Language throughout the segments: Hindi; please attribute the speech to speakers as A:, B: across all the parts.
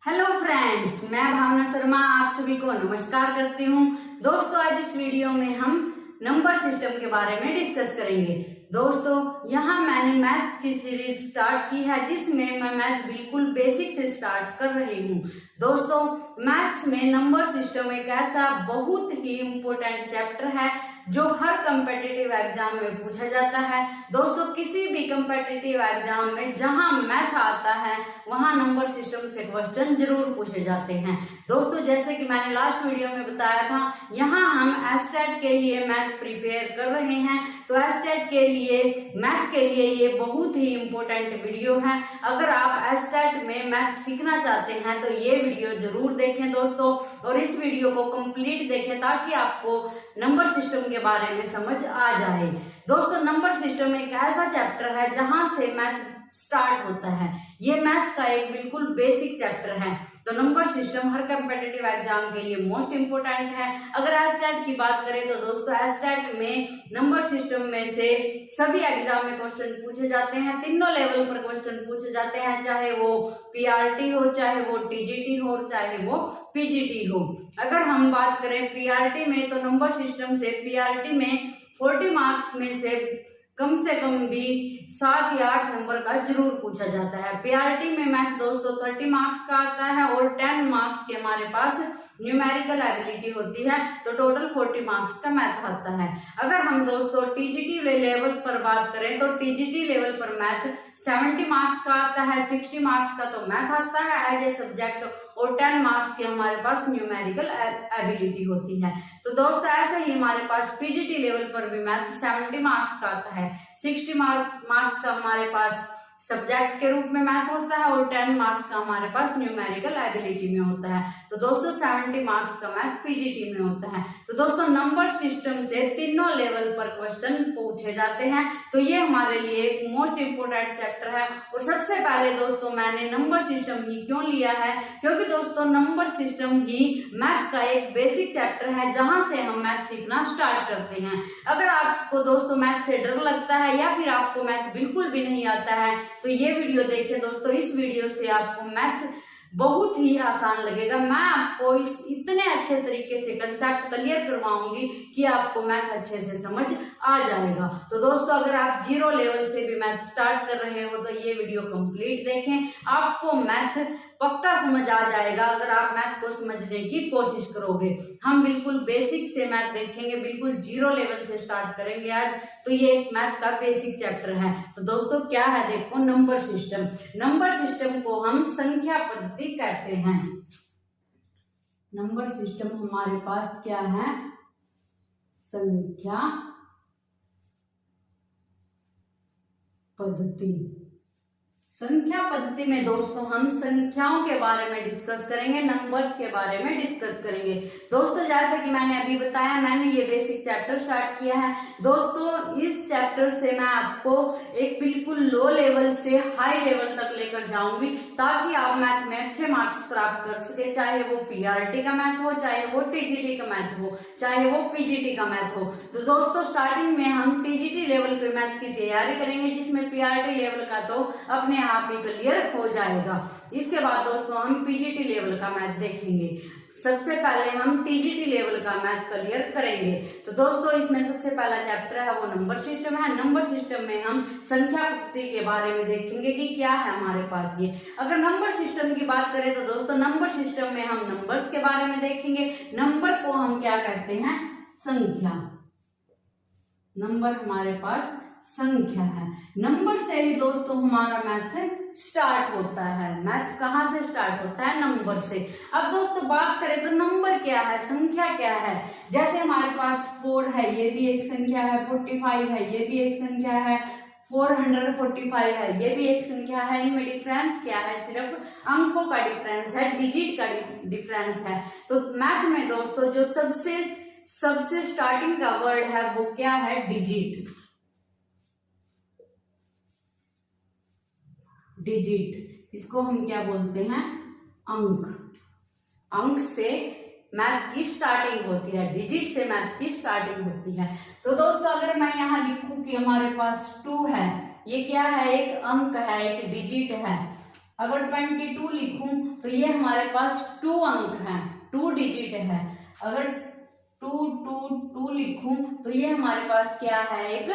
A: हेलो फ्रेंड्स, मैं भावना शर्मा आप सभी को नमस्कार करती हूँ। दोस्तों, आज इस वीडियो में हम नंबर सिस्टम के बारे में डिस्कस करेंगे। दोस्तों, यहाँ मैंने मैथ्स की सीरीज स्टार्ट की है जिसमें मैं मैथ बिल्कुल बेसिक से स्टार्ट कर रही हूँ। दोस्तों, मैथ्स में नंबर सिस्टम एक ऐसा बहुत ही इम्पोर्टेंट चैप्टर है जो हर कम्पिटिटिव एग्जाम में पूछा जाता है। दोस्तों, किसी भी कम्पिटिटिव एग्जाम में जहां मैथ आता है वहां नंबर सिस्टम से क्वेश्चन जरूर पूछे जाते हैं। दोस्तों, जैसे कि मैंने लास्ट वीडियो में बताया था, यहाँ हम एस्टेट के लिए मैथ प्रिपेयर कर रहे हैं। तो एस्टेट के लिए मैथ के लिए ये बहुत ही इम्पोर्टेंट वीडियो है। अगर आप एस्टेट में मैथ सीखना चाहते हैं तो ये वीडियो जरूर देखें दोस्तों, और इस वीडियो को कंप्लीट देखें ताकि आपको नंबर सिस्टम के बारे में समझ आ जाए। दोस्तों, नंबर सिस्टम एक ऐसा चैप्टर है जहां से मैथ स्टार्ट होता है। ये मैथ का एक बिल्कुल बेसिक चैप्टर है। तो नंबर सिस्टम हर कम्पिटिटिव एग्जाम के लिए मोस्ट इंपोर्टेंट है। अगर एस्टेट की बात करें तो दोस्तों, एस्टेट में नंबर सिस्टम में से सभी एग्जाम में क्वेश्चन पूछे जाते हैं। तीनों लेवल पर क्वेश्चन पूछे जाते हैं, चाहे वो पीआरटी हो, चाहे वो टीजीटी हो, चाहे वो पीजीटी हो। अगर हम बात करें पीआरटी में, तो नंबर सिस्टम से पीआरटी में 40 मार्क्स में से कम भी 7 या 8 नंबर का जरूर पूछा जाता है। पीआरटी में मैथ दोस्तों 30 मार्क्स का आता है और 10 मार्क्स के हमारे पास न्यूमेरिकल एबिलिटी होती है, तो टोटल 40 मार्क्स का मैथ आता है। अगर हम दोस्तों टीजीटी लेवल पर बात करें तो टीजीटी लेवल पर मैथ 70 मार्क्स का आता है, 60 मार्क्स का तो मैथ आता है एज ए सब्जेक्ट, और 10 मार्क्स की हमारे पास न्यूमेरिकल एबिलिटी होती है। तो दोस्तों, ऐसे ही हमारे पास पीजीटी लेवल पर भी मैथ 70 मार्क्स का आता है, 60 मार्क्स का हमारे पास सब्जेक्ट के रूप में मैथ होता है और 10 मार्क्स का हमारे पास न्यूमेरिकल एबिलिटी में होता है। तो दोस्तों 70 मार्क्स का मैथ पीजीटी में होता है। तो दोस्तों, नंबर सिस्टम से तीनों लेवल पर क्वेश्चन पूछे जाते हैं। तो ये हमारे लिए एक मोस्ट इंपोर्टेंट चैप्टर है। और सबसे पहले दोस्तों, मैंने नंबर सिस्टम ही क्यों लिया है, क्योंकि दोस्तों नंबर सिस्टम ही मैथ का एक बेसिक चैप्टर है जहां से हम मैथ सीखना स्टार्ट करते हैं। अगर आपको दोस्तों मैथ से डर लगता है या फिर आपको मैथ बिल्कुल भी नहीं आता है तो ये वीडियो देखें दोस्तों। इस वीडियो से आपको मैथ बहुत ही आसान लगेगा। मैं आपको इतने अच्छे तरीके से कंसेप्ट क्लियर करवाऊंगी कि आपको मैथ अच्छे से समझ आ जाएगा। तो दोस्तों, अगर आप 0 लेवल से भी मैथ स्टार्ट कर रहे हो तो ये वीडियो कंप्लीट देखें, आपको मैथ पक्का समझ आ जाएगा अगर आप मैथ को समझने की कोशिश करोगे। हम बिल्कुल बेसिक से मैथ देखेंगे, बिल्कुल 0 लेवल से स्टार्ट करेंगे आज। तो ये एक मैथ का बेसिक चैप्टर है। तो दोस्तों, क्या है देखो, नंबर सिस्टम। नंबर सिस्टम को हम संख्या पद्धति कहते हैं। नंबर सिस्टम हमारे पास क्या है, संख्या पद्धति। संख्या पद्धति में दोस्तों हम संख्याओं के बारे में डिस्कस करेंगे, नंबर्स के बारे में डिस्कस करेंगे। दोस्तों, जैसे कि मैंने अभी बताया, मैंने ये बेसिक चैप्टर स्टार्ट किया है। दोस्तों, इस चैप्टर से मैं आपको एक बिल्कुल लो लेवल से हाई लेवल तक लेकर जाऊंगी ताकि आप मैथ में अच्छे मार्क्स प्राप्त कर सके, चाहे वो पीआरटी का मैथ हो, चाहे वो टीजीटी का मैथ हो, चाहे वो पीजीटी का मैथ हो। तो दोस्तों, स्टार्टिंग में हम टीजीटी लेवल के मैथ की तैयारी करेंगे, जिसमें पीआरटी लेवल का तो अपने आप ही क्लियर हो जाएगा। इसके बाद दोस्तों हम पीजीटी लेवल का मैथ देखेंगे। सबसे पहले हम टीजीटी लेवल का मैथ क्लियर करेंगे। तो दोस्तों, इसमें सबसे पहला चैप्टर है वो नंबर सिस्टम है। नंबर सिस्टम में हम संख्या पद्धति के बारे में देखेंगे कि क्या है हमारे पास ये। अगर नंबर सिस्टम की बात करें तो दोस्तों नंबर सिस्टम में हम नंबर्स के बारे में देखेंगे। नंबर को हम क्या कहते हैं, संख्या। नंबर हमारे पास संख्या है। नंबर से ही दोस्तों हमारा मैथ स्टार्ट होता है। मैथ कहाँ से स्टार्ट होता है, नंबर से। अब दोस्तों बात करें तो नंबर क्या है, संख्या क्या है। जैसे हमारे पास 4 है, ये भी एक संख्या है, 45 है, ये भी एक संख्या है, 445 है, ये भी एक संख्या है। इनमें डिफरेंस क्या है, सिर्फ अंकों का डिफरेंस है, डिजिट का डिफरेंस है। तो मैथ में दोस्तों जो सबसे स्टार्टिंग का वर्ड है वो क्या है, डिजिट। डिजिट, इसको हम क्या बोलते हैं, अंक। अंक से मैथ की स्टार्टिंग होती है, डिजिट से मैथ की स्टार्टिंग होती है। तो दोस्तों, अगर मैं यहाँ लिखूं कि हमारे पास 2 है, ये क्या है, एक अंक है, एक डिजिट है। अगर 22 लिखूं तो ये हमारे पास 2 अंक है, 2 डिजिट है। अगर 222 लिखूं तो ये हमारे पास क्या है, एक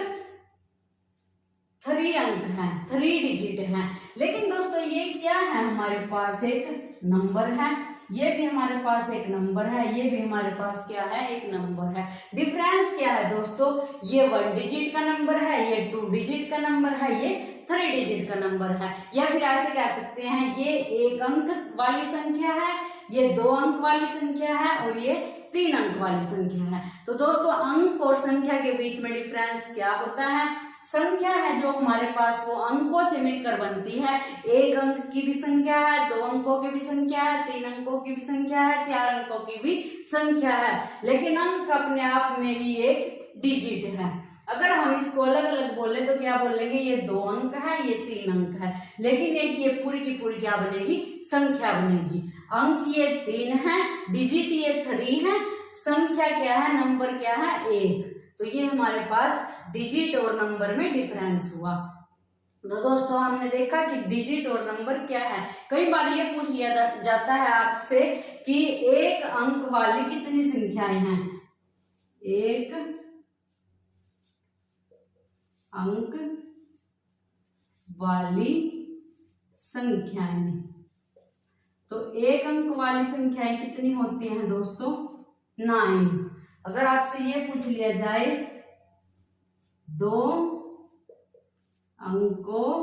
A: 3 अंक है, 3 डिजिट है। लेकिन दोस्तों ये क्या है, हमारे पास एक नंबर है, ये भी हमारे पास एक नंबर है, ये भी हमारे पास क्या है, एक नंबर है। डिफरेंस क्या है दोस्तों, ये 1 डिजिट का नंबर है, ये 2 डिजिट का नंबर है, ये 3 डिजिट का नंबर है। या फिर ऐसे कह सकते हैं, ये 1 अंक वाली संख्या है, ये 2 अंक वाली संख्या है और ये 3 अंक वाली संख्या है। तो दोस्तों अंक और संख्या के बीच में डिफरेंस क्या होता है, संख्या है जो हमारे पास वो अंकों से मिलकर बनती है। 1 अंक की भी संख्या है, 2 अंकों की भी संख्या है, 3 अंकों की भी संख्या है, 4 अंकों की भी संख्या है। लेकिन अंक अपने आप में ही एक डिजिट है। अगर हम इसको अलग अलग बोले तो क्या बोलेंगे, ये 2 अंक है, ये 3 अंक है। लेकिन एक ये पूरी की पूरी क्या बनेगी, संख्या बनेगी। अंक ये 3 है, डिजिट ये 3 है, संख्या क्या है, नंबर क्या है, 1। तो ये हमारे पास डिजिट और नंबर में डिफरेंस हुआ। तो दोस्तों हमने देखा कि डिजिट और नंबर क्या है। कई बार ये पूछ लिया जाता है आपसे कि 1 अंक वाली कितनी संख्याएं हैं, 1 अंक वाली संख्याएं। तो 1 अंक वाली संख्याएं कितनी होती हैं दोस्तों, 9। अगर आपसे ये पूछ लिया जाए 2 अंकों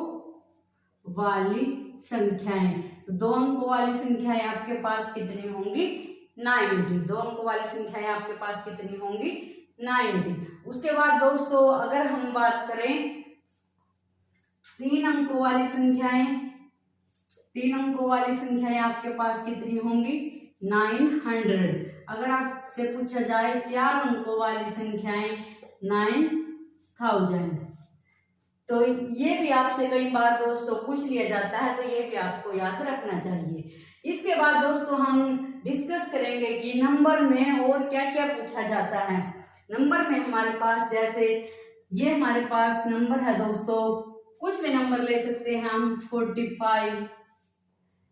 A: वाली संख्याएं, तो 2 अंकों वाली संख्याएं आपके पास कितनी होंगी, 90। 2 अंकों वाली संख्याएं आपके पास कितनी होंगी, 90। उसके बाद दोस्तों अगर हम बात करें 3 अंकों वाली संख्याएं, 3 अंकों वाली संख्याएं आपके पास कितनी होंगी, 900। अगर आपसे पूछा जाए 4 अंकों वाली संख्याएं, 9000। तो ये भी आपसे कई बार दोस्तों पूछ लिया जाता है, तो ये भी आपको याद रखना चाहिए। इसके बाद दोस्तों हम डिस्कस करेंगे कि नंबर में और क्या क्या पूछा जाता है। नंबर में हमारे पास जैसे ये हमारे पास नंबर है दोस्तों, कुछ भी नंबर ले सकते हैं हम, 45।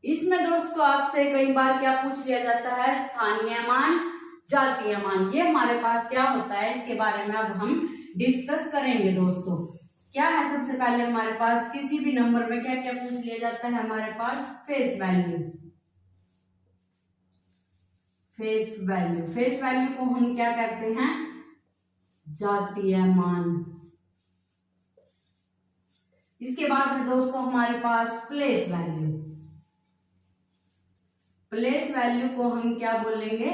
A: इसमें दोस्तों आपसे कई बार क्या पूछ लिया जाता है, स्थानीय मान, जातीय मान। ये हमारे पास क्या होता है, इसके बारे में अब हम डिस्कस करेंगे दोस्तों। क्या है, सबसे पहले हमारे पास किसी भी नंबर में क्या क्या पूछ लिया जाता है, हमारे पास face value. Face value, face value को हम क्या कहते हैं, जातीय मान। इसके बाद है दोस्तों हमारे पास प्लेस वैल्यू। प्लेस वैल्यू को हम क्या बोलेंगे,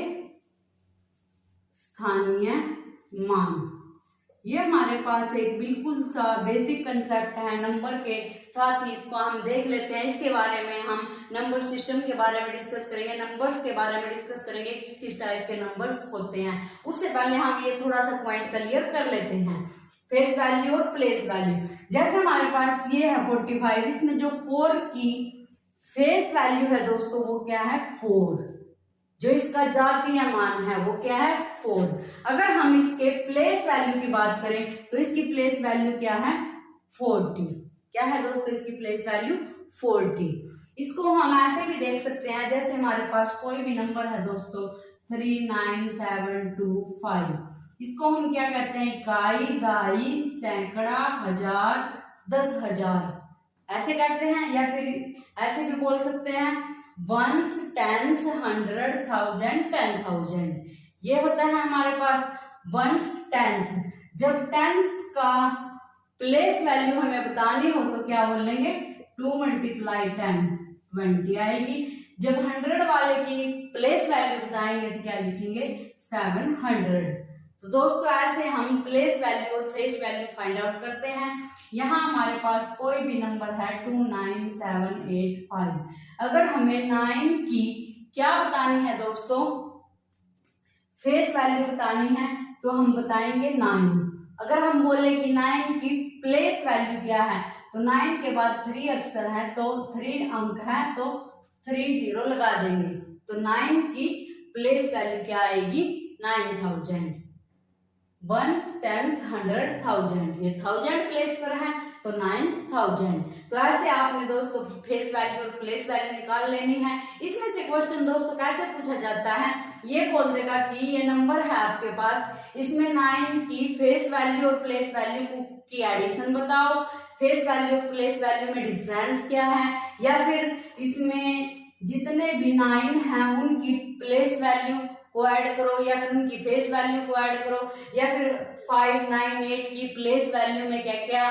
A: स्थानीय मान। ये हमारे पास एक बिल्कुल सा बेसिक कंसेप्ट है नंबर के, साथ ही इसको हम देख लेते हैं। इसके बारे में हम नंबर सिस्टम के बारे में डिस्कस करेंगे, नंबर्स के बारे में डिस्कस करेंगे, किस किस टाइप के नंबर्स होते हैं। उससे पहले हम ये थोड़ा सा पॉइंट क्लियर कर लेते हैं, फेस वैल्यू और प्लेस वैल्यू। जैसे हमारे पास ये है 45, इसमें जो 4 की फेस वैल्यू है दोस्तों वो क्या है, 4। जो इसका जातीय मान है वो क्या है, 4। अगर हम इसके प्लेस वैल्यू की बात करें तो इसकी प्लेस वैल्यू क्या है, 40। क्या है दोस्तों इसकी प्लेस वैल्यू, 40। इसको हम ऐसे भी देख सकते हैं, जैसे हमारे पास कोई भी नंबर है दोस्तों 39725, इसको हम क्या कहते हैं, इकाई, दहाई, सैकड़ा, हजार, 10,000 ऐसे कहते हैं। या फिर ऐसे भी बोल सकते हैं वंस, टेंस, 100, 1000, 10,000। ये होता है हमारे पास वंस, टेंस। जब टेंस का प्लेस वैल्यू हमें बतानी हो तो क्या बोलेंगे, 2 × 10, 20 आएगी। जब 100 वाले की प्लेस वैल्यू बताएंगे तो क्या लिखेंगे, 700। तो दोस्तों ऐसे हम प्लेस वैल्यू और फेस वैल्यू फाइंड आउट करते हैं। यहाँ हमारे पास कोई भी नंबर है 29785। अगर हमें 9 की क्या बतानी है दोस्तों, फेस वैल्यू बतानी है, तो हम बताएंगे 9। अगर हम बोले कि 9 की प्लेस वैल्यू क्या है, तो 9 के बाद 3 अक्षर है, तो 3 अंक है, तो 30 लगा देंगे। तो 9 की प्लेस वैल्यू क्या आएगी, 9000। 1, 10, 100, 1000। ये 1000 प्लेस पर है, तो 9000। तो ऐसे आपने दोस्तों फेस वैल्यू और प्लेस वैल्यू निकाल लेनी है। इसमें से क्वेश्चन दोस्तों कैसे पूछा जाता है, ये बोल देगा कि ये नंबर है आपके पास, इसमें 9 की फेस वैल्यू और प्लेस वैल्यू की एडिशन बताओ, फेस वैल्यू और प्लेस वैल्यू में डिफरेंस क्या है, या फिर इसमें जितने भी 9 हैं उनकी प्लेस वैल्यू को ऐड करो या फिर उनकी फेस वैल्यू को ऐड करो, या फिर 5, 9, 8 की प्लेस वैल्यू में क्या क्या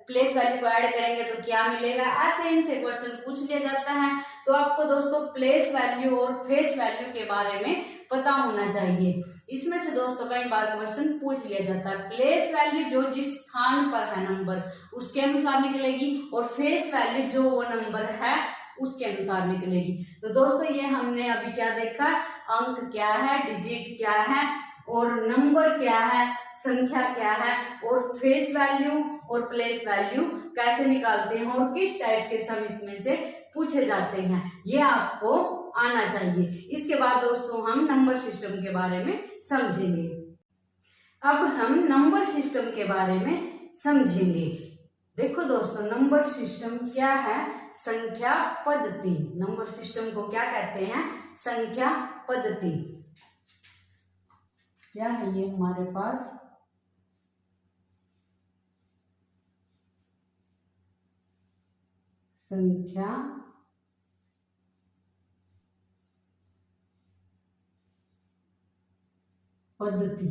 A: प्लेस वैल्यू को ऐड करेंगे तो क्या मिलेगा। ऐसे इनसे क्वेश्चन पूछ लिया जाता है। तो आपको दोस्तों प्लेस वैल्यू और फेस वैल्यू के बारे में पता होना चाहिए। इसमें से दोस्तों कई बार क्वेश्चन पूछ लिया जाता है। प्लेस वैल्यू जो जिस स्थान पर है नंबर उसके अनुसार निकलेगी, और फेस वैल्यू जो वो नंबर है उसके अनुसार निकलेगी। तो दोस्तों ये हमने अभी क्या देखा, अंक क्या है, डिजिट क्या है, और नंबर क्या है, संख्या क्या है, और फेस वैल्यू और प्लेस वैल्यू कैसे निकालते हैं, और किस टाइप के सम इसमें से पूछे जाते हैं, ये आपको आना चाहिए। इसके बाद दोस्तों हम नंबर सिस्टम के बारे में समझेंगे। अब हम नंबर सिस्टम के बारे में समझेंगे। देखो दोस्तों नंबर सिस्टम क्या है, संख्या पद्धति। नंबर सिस्टम को क्या कहते हैं, संख्या पद्धति। क्या है ये हमारे पास, संख्या पद्धति।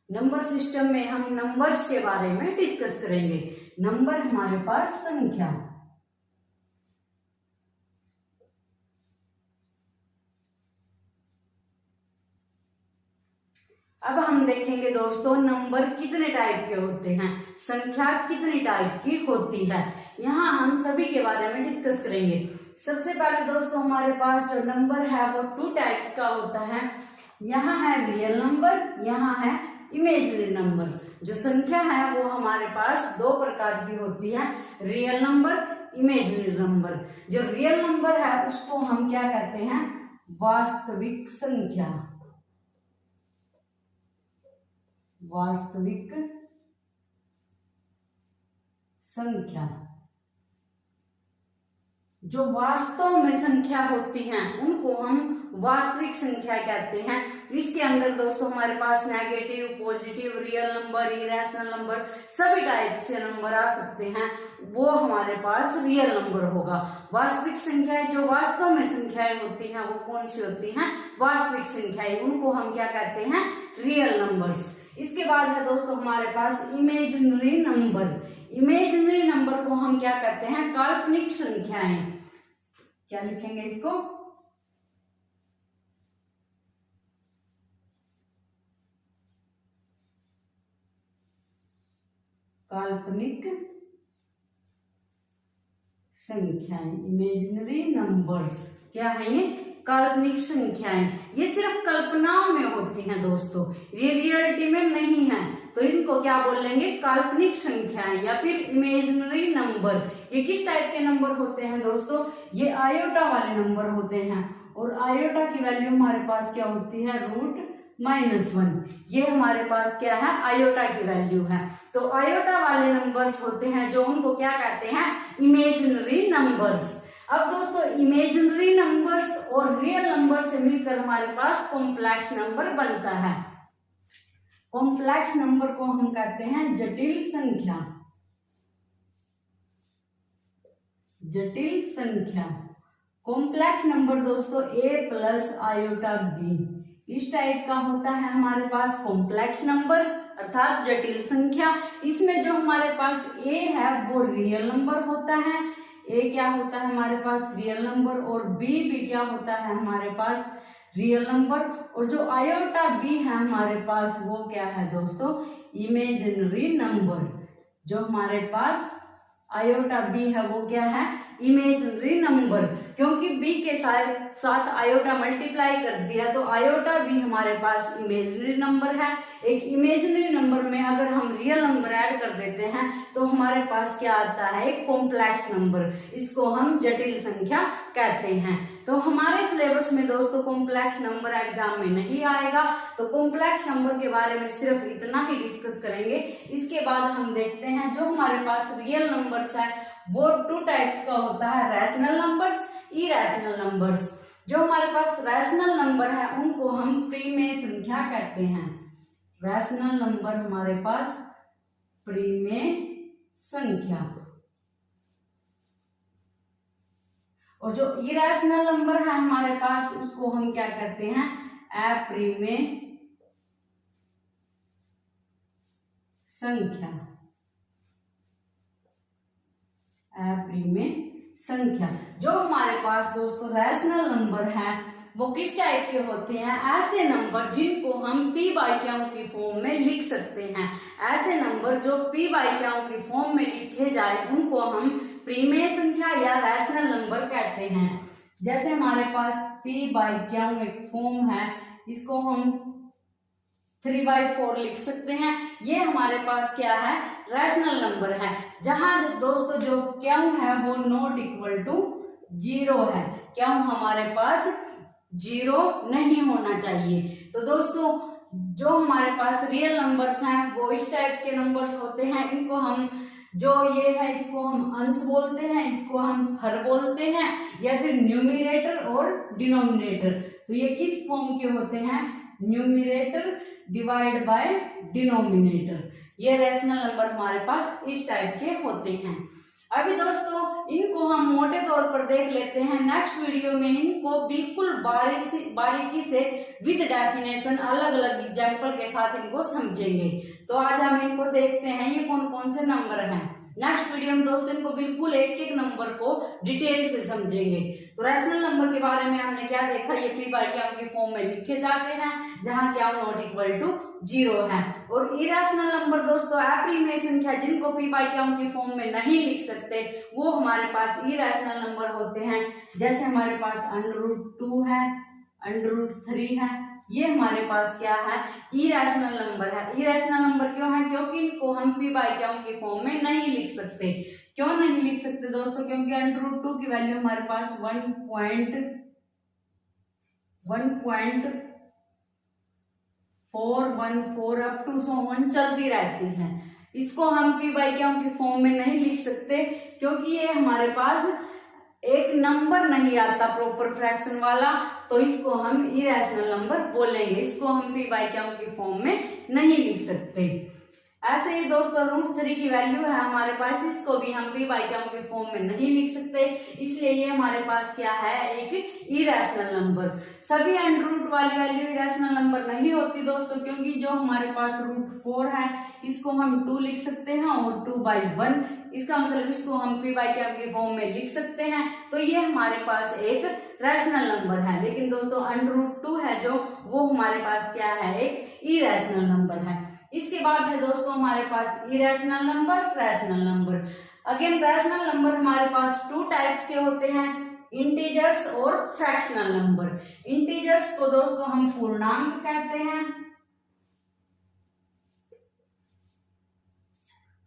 A: नंबर सिस्टम में हम नंबर्स के बारे में डिस्कस करेंगे। नंबर हमारे पास संख्या, अब हम देखेंगे दोस्तों नंबर कितने टाइप के होते हैं, संख्या कितनी टाइप की होती है, यहाँ हम सभी के बारे में डिस्कस करेंगे। सबसे पहले दोस्तों हमारे पास जो नंबर है वो 2 टाइप्स का होता है। यहाँ है रियल नंबर, यहाँ है इमेजिनरी नंबर। जो संख्या है वो हमारे पास 2 प्रकार की होती है, रियल नंबर, इमेजिनरी नंबर। जो रियल नंबर है उसको हम क्या कहते हैं, वास्तविक संख्या। वास्तविक संख्या, जो वास्तव में संख्या होती हैं उनको हम वास्तविक संख्या कहते हैं। इसके अंदर दोस्तों हमारे पास negative, positive, real number, irrational number, सभी टाइप से नंबर आ सकते हैं, वो हमारे पास रियल नंबर होगा। वास्तविक संख्याएं जो वास्तव में संख्याएं होती हैं वो कौन सी होती हैं, वास्तविक संख्याएं, उनको हम क्या कहते हैं, रियल नंबर्स। इसके बाद है दोस्तों हमारे पास इमेजिनरी नंबर। इमेजिनरी नंबर को हम क्या कहते हैं, काल्पनिक संख्याएं। क्या लिखेंगे इसको, काल्पनिक संख्याएं, इमेजिनरी नंबर्स। क्या है ये, काल्पनिक संख्याएं। ये सिर्फ कल्पनाओं में होती हैं दोस्तों, ये रियलिटी में नहीं है, तो इनको क्या बोलेंगे, काल्पनिक संख्याएं या फिर इमेजिनरी नंबर। ये किस टाइप के नंबर होते हैं दोस्तों, ये आयोटा वाले नंबर होते हैं, और आयोटा की वैल्यू हमारे पास क्या होती है, √-1। ये हमारे पास क्या है, आयोटा की वैल्यू है। तो आयोटा वाले नंबर्स होते हैं जो उनको क्या कहते हैं, इमेजिनरी नंबर्स। अब दोस्तों इमेजिनरी नंबर्स और रियल नंबर से मिलकर हमारे पास कॉम्प्लेक्स नंबर बनता है। कॉम्प्लेक्स नंबर को हम कहते हैं जटिल संख्या। जटिल संख्या, कॉम्प्लेक्स नंबर दोस्तों a+ आयोटा b, इस टाइप का होता है हमारे पास कॉम्प्लेक्स नंबर अर्थात जटिल संख्या। इसमें जो हमारे पास a है वो रियल नंबर होता है, a क्या होता है हमारे पास, रियल नंबर, और b भी क्या होता है हमारे पास, रियल नंबर, और जो आयोटा b है हमारे पास वो क्या है दोस्तों, इमेजिनरी नंबर। जो हमारे पास आयोटा b है वो क्या है, इमेजिनरी नंबर, क्योंकि b के साथ आयोटा मल्टीप्लाई कर दिया तो आयोटा भी हमारे पास इमेजिनरी नंबर है। एक इमेजिनरी नंबर में अगर हम रियल नंबर ऐड कर देते हैं तो हमारे पास क्या आता है, एक कॉम्प्लेक्स नंबर, इसको हम जटिल संख्या कहते हैं। तो हमारे सिलेबस में दोस्तों कॉम्प्लेक्स नंबर एग्जाम में नहीं आएगा, तो कॉम्प्लेक्स नंबर के बारे में सिर्फ इतना ही डिस्कस करेंगे। इसके बाद हम देखते हैं जो हमारे पास रियल नंबर्स है वो 2 टाइप्स का होता है, रैशनल नंबर्स, इरैशनल नंबर्स। जो हमारे पास रैशनल नंबर है उनको हम प्रीमेय संख्या कहते हैं। रैशनल नंबर हमारे पास प्रीमेय संख्या, और जो इरैशनल नंबर है हमारे पास उसको हम क्या कहते हैं, अप्रीमेय संख्या। अप्रीमेय संख्या। जो हमारे पास दोस्तों रैशनल नंबर है वो किस टाइप के होते हैं, ऐसे नंबर जिनको हम p बाई क्यू की फॉर्म में लिख सकते हैं। ऐसे नंबर जो p बाई क्यू की फॉर्म में लिखे जाए उनको हम प्रीमेय संख्या या रैशनल नंबर कहते हैं। जैसे हमारे पास p बाई क्यू एक फॉर्म है, इसको हम 3/4 लिख सकते हैं। ये हमारे पास क्या है, रैशनल नंबर है। जहां दोस्तों जो क्यू है वो नॉट इक्वल टू 0 है, क्यू हमारे पास 0 नहीं होना चाहिए। तो दोस्तों जो हमारे पास रियल नंबर्स हैं वो इस टाइप के नंबर्स होते हैं। इनको हम जो ये है इसको हम अंश बोलते हैं, इसको हम हर बोलते हैं, या फिर न्यूमिरेटर और डिनोमिनेटर। तो ये किस फॉर्म के होते हैं, न्यूमिरेटर डिवाइड बाय डिनोमिनेटर। ये रैशनल नंबर हमारे पास इस टाइप के होते हैं। अभी दोस्तों इनको हम मोटे तौर पर देख लेते हैं, नेक्स्ट वीडियो में इनको बिल्कुल बारीकी से विद डेफिनेशन अलग अलग एग्जाम्पल के साथ इनको समझेंगे। तो आज हम इनको देखते हैं ये कौन कौन से नंबर हैं। नेक्स्ट वीडियो में दोस्तों इनको बिल्कुल एक एक नंबर को डिटेल से समझेंगे। तो रैशनल नंबर के बारे में हमने क्या देखा, ये p बाई क्यू के फॉर्म में लिखे जाते हैं जहां क्यू नॉट इक्वल टू 0 है। और इरैशनल नंबर दोस्तों अप्रीमेय संख्या जिनको p बाई क्यू के फॉर्म में नहीं लिख सकते वो हमारे पास इरैशनल नंबर होते हैं। जैसे हमारे पास √2 है, √3 है, ये हमारे पास क्या है, इरैशनल नंबर है। इरैशनल नंबर क्यों है, क्योंकि इनको हम p बाई क्यू के फॉर्म में नहीं लिख सकते। क्यों नहीं लिख सकते दोस्तों, क्योंकि √2 की वैल्यू हमारे पास 1.414 अप टू 1 चलती रहती है। इसको हम p बाई क्यू के फॉर्म में नहीं लिख सकते क्योंकि ये हमारे पास एक नंबर नहीं आता प्रॉपर फ्रैक्शन वाला, तो इसको हम इरैशनल नंबर बोलेंगे। इसको हम p बाई क्यू के फॉर्म में नहीं लिख सकते। ऐसे ही दोस्तों √3 की वैल्यू है हमारे पास, इसको भी हम p बाई क्यू के फॉर्म में नहीं लिख सकते, इसलिए ये हमारे पास क्या है, एक इरैशनल नंबर। सभी अंडर रूट वाली वैल्यू इरैशनल नंबर नहीं होती दोस्तों, क्योंकि जो हमारे पास √4 है इसको हम 2 लिख सकते हैं और 2/1, इसका मतलब इसको हम p बाई क्यू के फॉर्म में लिख सकते हैं। तो ये हमारे पास एक रैशनल नंबर है। लेकिन दोस्तों √2 है जो वो हमारे पास क्या है, एक इरैशनल नंबर है। इसके बाद है दोस्तों हमारे पास irrational number, rational number. Again rational number हमारे पास 2 टाइप्स के होते हैं, इंटीजर्स और फ्रैक्शनल नंबर। इंटीजर्स को दोस्तों हम पूर्णांक कहते हैं।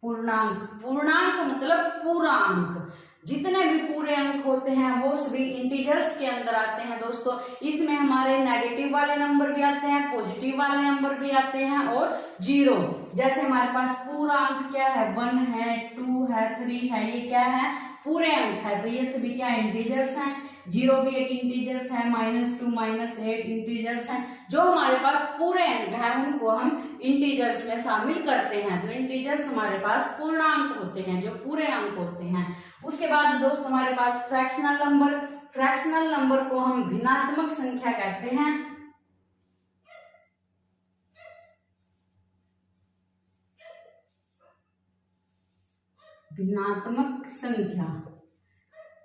A: पूर्णांक मतलब पूरा अंक, जितने भी पूरे अंक होते हैं वो सभी इंटीजर्स के अंदर आते हैं दोस्तों। इसमें हमारे नेगेटिव वाले नंबर भी आते हैं, पॉजिटिव वाले नंबर भी आते हैं और 0। जैसे हमारे पास पूरा अंक क्या है, 1 है, 2 है, 3 है, ये क्या है, पूरे अंक है। तो ये सभी क्या इंटीजर्स हैं। 0 भी एक इंटीजर्स है, -2 -8 इंटीजर्स हैं। जो हमारे पास पूरे अंक हैं उनको हम इंटीजर्स में शामिल करते हैं। तो इंटीजर्स हमारे पास पूर्णांक होते हैं, जो पूरे अंक होते हैं। उसके बाद दोस्त हमारे पास फ्रैक्शनल नंबर। फ्रैक्शनल नंबर को हम भिन्नात्मक संख्या कहते हैं। भिन्नात्मक संख्या,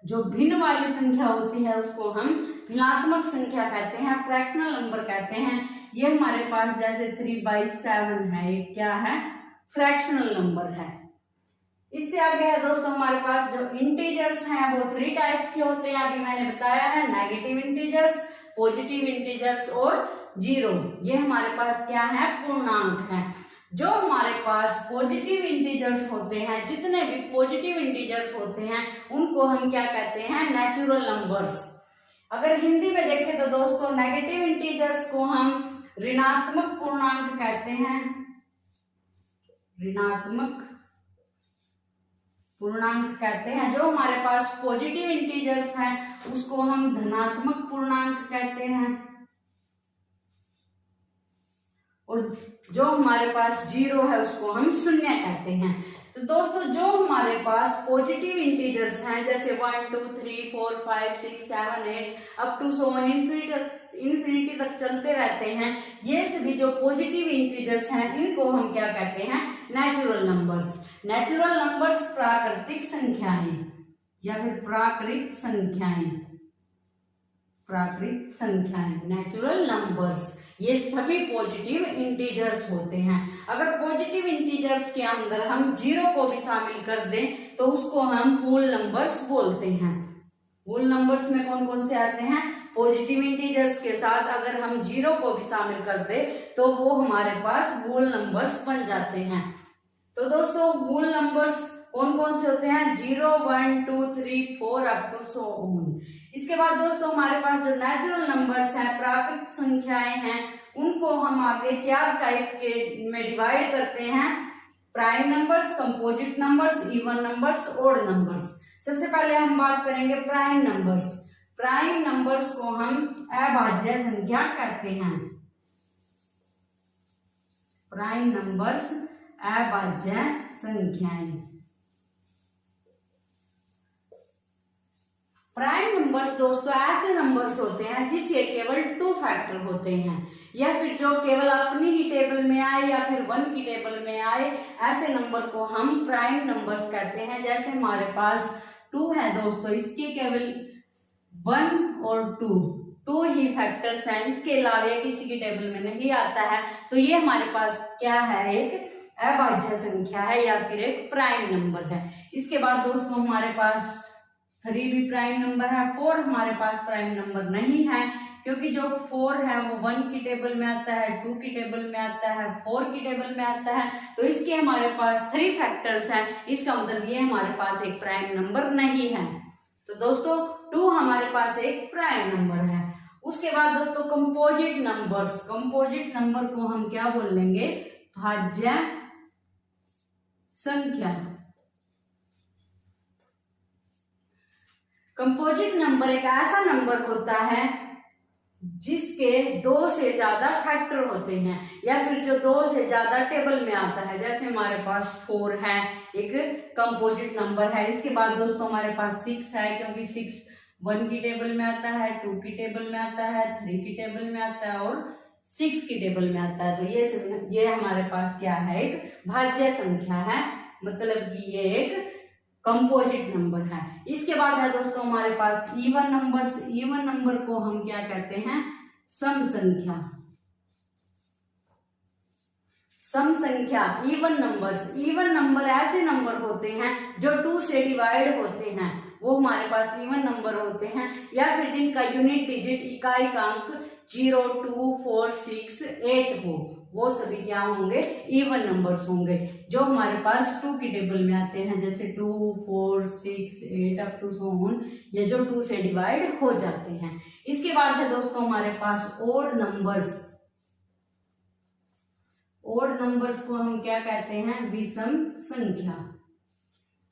A: जो भिन्न वाली संख्या होती है उसको हम भिन्नात्मक संख्या कहते हैं, फ्रैक्शनल नंबर कहते हैं। ये हमारे पास जैसे 3/7 है, ये क्या है, फ्रैक्शनल नंबर है। इससे आगे है दोस्तों हमारे पास जो इंटीजर्स हैं वो 3 टाइप्स के होते हैं, अभी मैंने बताया है, नेगेटिव इंटीजर्स, पॉजिटिव इंटीजर्स और जीरो। ये हमारे पास क्या है, पूर्णांक है। जो हमारे पास पॉजिटिव इंटीजर्स होते हैं, जितने भी पॉजिटिव इंटीजर्स होते हैं उनको हम क्या कहते हैं, नेचुरल नंबर्स। अगर हिंदी में देखें तो दोस्तों नेगेटिव इंटीजर्स को हम ऋणात्मक पूर्णांक कहते हैं, ऋणात्मक पूर्णांक कहते हैं। जो हमारे पास पॉजिटिव इंटीजर्स हैं उसको हम धनात्मक पूर्णांक कहते हैं, और जो हमारे पास जीरो है उसको हम शून्य कहते हैं। तो दोस्तों जो हमारे पास पॉजिटिव इंटीजर्स हैं जैसे 1 2 3 4 5 6 7 8 up to so on infinity तक चलते रहते हैं, ये सभी जो पॉजिटिव इंटीजर्स हैं इनको हम क्या कहते हैं, नेचुरल नंबर्स। नेचुरल नंबर्स प्राकृतिक संख्याएं या फिर प्राकृत संख्याएं, प्राकृत संख्याएं, नेचुरल नंबर्स, ये सभी पॉजिटिव इंटीजर्स होते हैं। अगर पॉजिटिव इंटीजर्स के अंदर हम जीरो को भी शामिल कर दें तो उसको हम होल नंबर्स बोलते हैं। होल नंबर्स में कौन कौन से आते हैं, पॉजिटिव इंटीजर्स के साथ अगर हम जीरो को भी शामिल कर दें तो वो हमारे पास होल नंबर्स बन जाते हैं। तो दोस्तों होल नंबर्स कौन कौन से होते हैं, 0 1 2 3 4 अप टू सो ऑन। इसके बाद दोस्तों हमारे पास जो नेचुरल नंबर्स हैं, प्राकृत संख्याएं हैं, उनको हम आगे 4 टाइप के में डिवाइड करते हैं, prime numbers, composite numbers, even numbers, odd numbers. सबसे पहले हम बात करेंगे प्राइम नंबर्स। प्राइम नंबर्स को हम अभाज्य संख्या कहते हैं, प्राइम नंबर्स अभाज्य संख्याएं। प्राइम नंबर्स दोस्तों ऐसे नंबर्स होते हैं जिसके केवल 2 फैक्टर होते हैं, या फिर जो केवल अपनी ही टेबल में आए या फिर 1 की टेबल में आए, ऐसे नंबर को हम प्राइम नंबर्स कहते हैं। जैसे हमारे पास 2 है दोस्तों, इसके केवल 1 और 2 ही फैक्टर्स हैं, इसके अलावा किसी की टेबल में नहीं आता है, तो ये हमारे पास क्या है, एक अभाज्य संख्या है या फिर एक प्राइम नंबर है। इसके बाद दोस्तों हमारे पास 3 भी प्राइम नंबर है, 4 हमारे पास प्राइम नंबर नहीं है, क्योंकि जो 4 है वो 1 की टेबल में आता है, 2 की टेबल में आता है, 4 की टेबल में आता है, तो इसके हमारे पास 3 फैक्टर्स हैं, इसका मतलब ये हमारे पास एक प्राइम नंबर नहीं है। तो दोस्तों 2 हमारे पास एक प्राइम नंबर है। उसके बाद दोस्तों कंपोजिट नंबर्स, कंपोजिट नंबर को हम क्या बोल लेंगे, भाज्य संख्या। कंपोजिट नंबर एक ऐसा नंबर होता है जिसके 2 से ज्यादा फैक्टर होते हैं, या फिर जो 2 से ज्यादा टेबल में आता है। जैसे हमारे पास 4 है, एक कंपोजिट नंबर है। इसके बाद दोस्तों हमारे पास 6 है, क्योंकि 6 1 की टेबल में आता है, 2 की टेबल में आता है, 3 की टेबल में आता है और 6 की टेबल में आता है। तो ये हमारे पास क्या है, एक भाज्य संख्या है, मतलब कि ये एक कंपोजिट नंबर है। इसके बाद है दोस्तों हमारे पास इवन नंबर्स। इवन नंबर को हम क्या कहते हैं, सम संख्या। सम संख्या, इवन नंबर्स। इवन नंबर ऐसे नंबर होते हैं जो 2 से डिवाइड होते हैं, वो हमारे पास इवन नंबर होते हैं, या फिर जिनका यूनिट डिजिट इकाई का अंक 0 2 4 6 8 हो, वो सभी क्या होंगे, इवन नंबर्स होंगे, जो हमारे पास 2 की टेबल में आते हैं, जैसे 2 4 6 8 अप टू सो ऑन, ये जो 2 से डिवाइड हो जाते हैं। इसके बाद है दोस्तों हमारे पास ऑड नंबर्स। ऑड नंबर्स को हम क्या कहते हैं, विषम संख्या।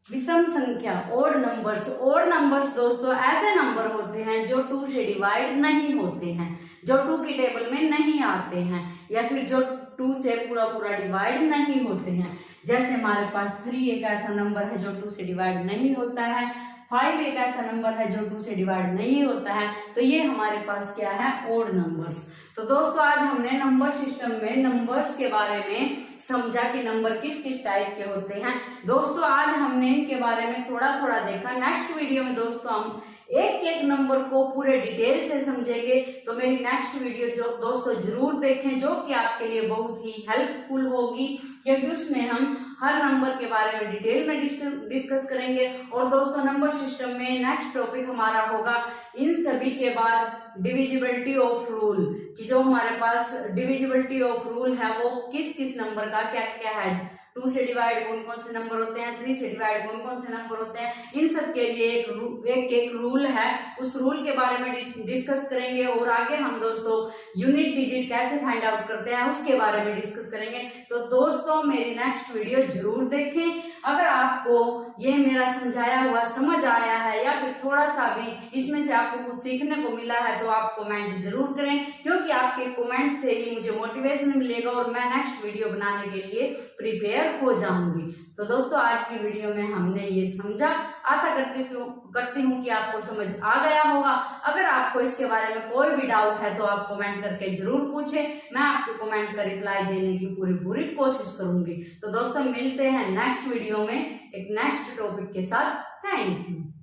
A: विषम संख्या, ऑड नंबर्स। ऑड नंबर्स दोस्तों ऐसे नंबर होते हैं जो 2 से डिवाइड नहीं होते हैं, जो 2 की टेबल में नहीं आते हैं, या फिर जो 2 से पूरा डिवाइड नहीं होते हैं। जैसे हमारे पास 3 एक ऐसा नंबर है जो 2 से डिवाइड नहीं होता है, 5 एक ऐसा नंबर है जो 2 से डिवाइड नहीं होता है, तो ये हमारे पास क्या है, ऑड नंबर्स। तो दोस्तों आज हमने नंबर सिस्टम में नंबर्स के बारे में समझा कि नंबर किस किस टाइप के होते हैं। दोस्तों आज हमने इनके बारे में थोड़ा थोड़ा देखा। नेक्स्ट वीडियो में दोस्तों हम एक एक नंबर को पूरे डिटेल से समझेंगे। तो मेरी नेक्स्ट वीडियो जो दोस्तों जरूर देखें, जो कि आपके लिए बहुत ही हेल्पफुल होगी, क्योंकि उसमें हम हर नंबर के बारे में डिटेल में डिस्कस करेंगे। और दोस्तों नंबर सिस्टम में नेक्स्ट टॉपिक हमारा होगा इन सभी के बाद डिविजिबिलिटी ऑफ रूल, कि जो हमारे पास डिविजिबिलिटी ऑफ रूल है वो किस किस नंबर का क्या क्या है, 2 से डिवाइड कौन कौन से नंबर होते हैं, 3 से डिवाइड कौन कौन से नंबर होते हैं, इन सब के लिए एक रूल है, उस रूल के बारे में डिस्कस करेंगे। और आगे हम दोस्तों यूनिट डिजिट कैसे फाइंड आउट करते हैं उसके बारे में डिस्कस करेंगे। तो दोस्तों मेरी नेक्स्ट वीडियो जरूर देखें। अगर आपको ये मेरा समझाया हुआ समझ आया है या फिर थोड़ा सा भी इसमें से आपको कुछ सीखने को मिला है तो आप कमेंट जरूर करें, क्योंकि आपके कमेंट से ही मुझे मोटिवेशन मिलेगा और मैं नेक्स्ट वीडियो बनाने के लिए प्रिपेयर हो जाऊंगी। तो दोस्तों आज की वीडियो में हमने ये समझा, आशा करती हूँ कि आपको समझ आ गया होगा। अगर आपको इसके बारे में कोई भी डाउट है तो आप कमेंट करके जरूर पूछें, मैं आपके कमेंट का रिप्लाई देने की पूरी कोशिश करूंगी। तो दोस्तों मिलते हैं नेक्स्ट वीडियो में एक नेक्स्ट टॉपिक के साथ। Thank you.